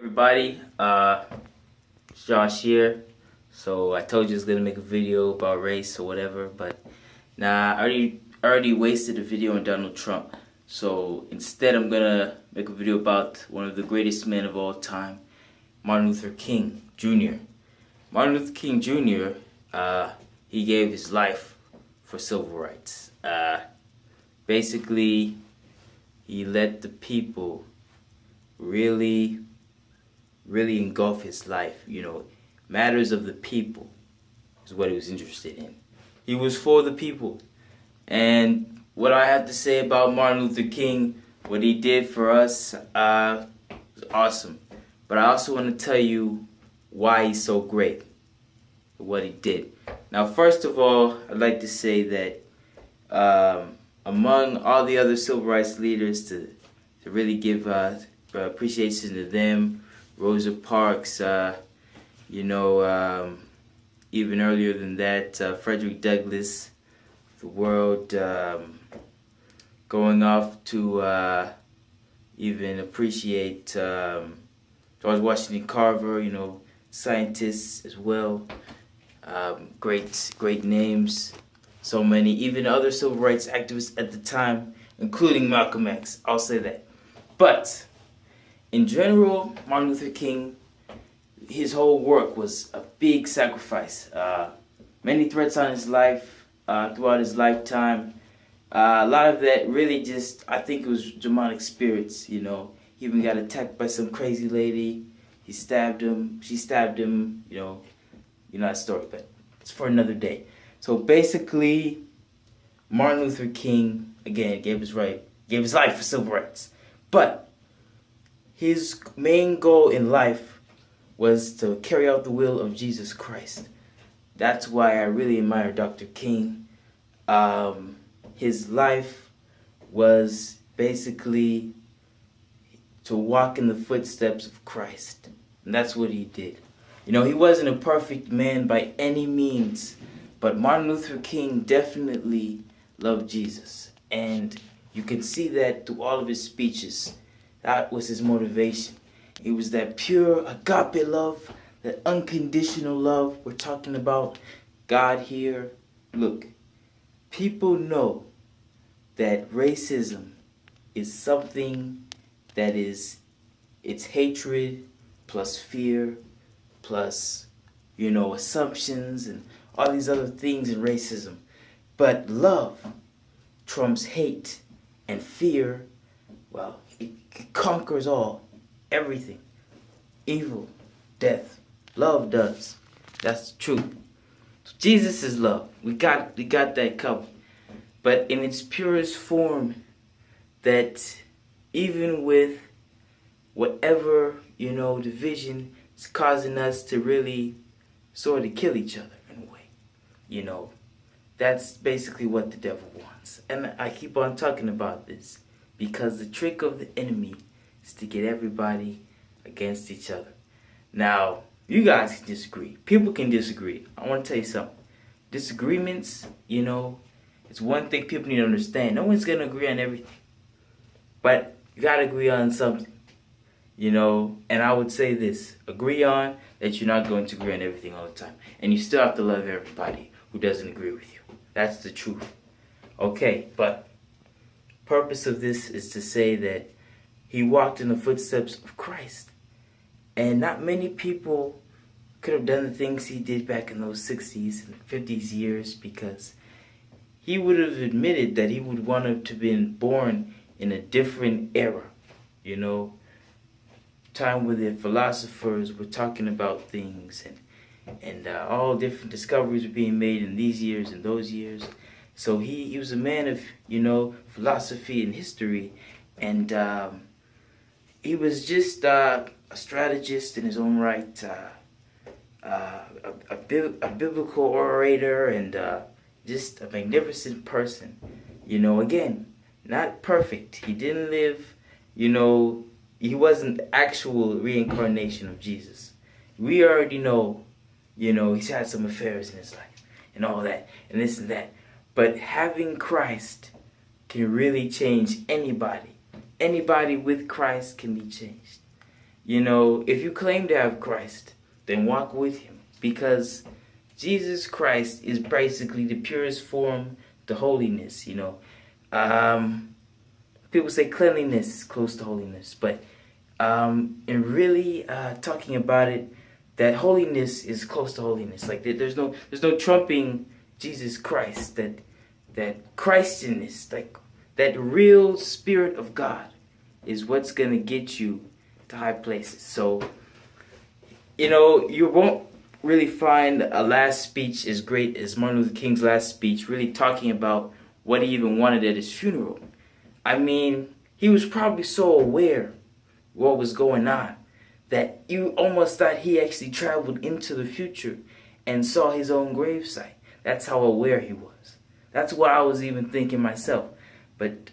Everybody, it's Josh here. So I told you I was gonna make a video about race or whatever, but nah, I already wasted a video on Donald Trump. So instead, I'm gonna make a video about one of the greatest men of all time, Martin Luther King Jr. Martin Luther King Jr. He gave his life for civil rights. Basically, he let the people really engulf his life. Matters of the people is what he was interested in. He was for the people. And what I have to say about Martin Luther King, what he did for us, was awesome. But I also want to tell you why he's so great, what he did. Now, first of all, I'd like to say that among all the other civil rights leaders, to really give appreciation to them, Rosa Parks, even earlier than that, Frederick Douglass, the world, going off to even appreciate George Washington Carver, scientists as well, great names, so many, even other civil rights activists at the time, including Malcolm X, I'll say that. But in general, Martin Luther King, his whole work was a big sacrifice. Many threats on his life throughout his lifetime. A lot of that really just, I think it was demonic spirits, He even got attacked by some crazy lady. He stabbed him. She stabbed him, You know that story, but it's for another day. So basically, Martin Luther King, again, gave his life for civil rights. But his main goal in life was to carry out the will of Jesus Christ. That's why I really admire Dr. King. His life was basically to walk in the footsteps of Christ. And that's what he did. He wasn't a perfect man by any means, but Martin Luther King definitely loved Jesus. And you can see that through all of his speeches. That was his motivation. It was that pure agape love, that unconditional love. We're talking about God here. Look, people know that racism is something that it's hatred plus fear plus, assumptions and all these other things in racism. But love trumps hate and fear. Well, it conquers all, everything. Evil, death, love does. That's the truth. So Jesus is love. We got that covered. But in its purest form, that even with whatever, division is causing us to really sort of kill each other in a way. That's basically what the devil wants. And I keep on talking about this because the trick of the enemy is to get everybody against each other. Now, you guys can disagree. People can disagree. I want to tell you something. Disagreements, it's one thing people need to understand. No one's going to agree on everything. But you got to agree on something. And I would say this. Agree on that you're not going to agree on everything all the time. And you still have to love everybody who doesn't agree with you. That's the truth. Okay, but purpose of this is to say that he walked in the footsteps of Christ. And not many people could have done the things he did back in those 60s and 50s years, because he would have admitted that he would want to have been born in a different era. Time where the philosophers were talking about things and all different discoveries were being made in these years and those years. So he was a man of, philosophy and history. And he was just a strategist in his own right, a biblical orator, and just a magnificent person. Again, not perfect. He didn't live, he wasn't the actual reincarnation of Jesus. We already know, he's had some affairs in his life and all that and this and that. But having Christ can really change anybody. Anybody with Christ can be changed. if you claim to have Christ, then walk with him, because Jesus Christ is basically the purest form to holiness. People say cleanliness is close to holiness, but in really talking about it, that holiness is close to holiness. Like there's no trumping Jesus Christ. That Christianness, like that real Spirit of God, is what's gonna get you to high places. So you won't really find a last speech as great as Martin Luther King's last speech, really talking about what he even wanted at his funeral. I mean, he was probably so aware what was going on that you almost thought he actually traveled into the future and saw his own gravesite. That's how aware he was. That's what I was even thinking myself. But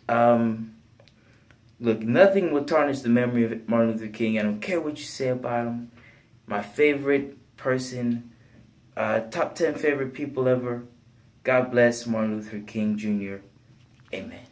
look, nothing will tarnish the memory of Martin Luther King. I don't care what you say about him. My favorite person, top 10 favorite people ever. God bless Martin Luther King Jr. Amen.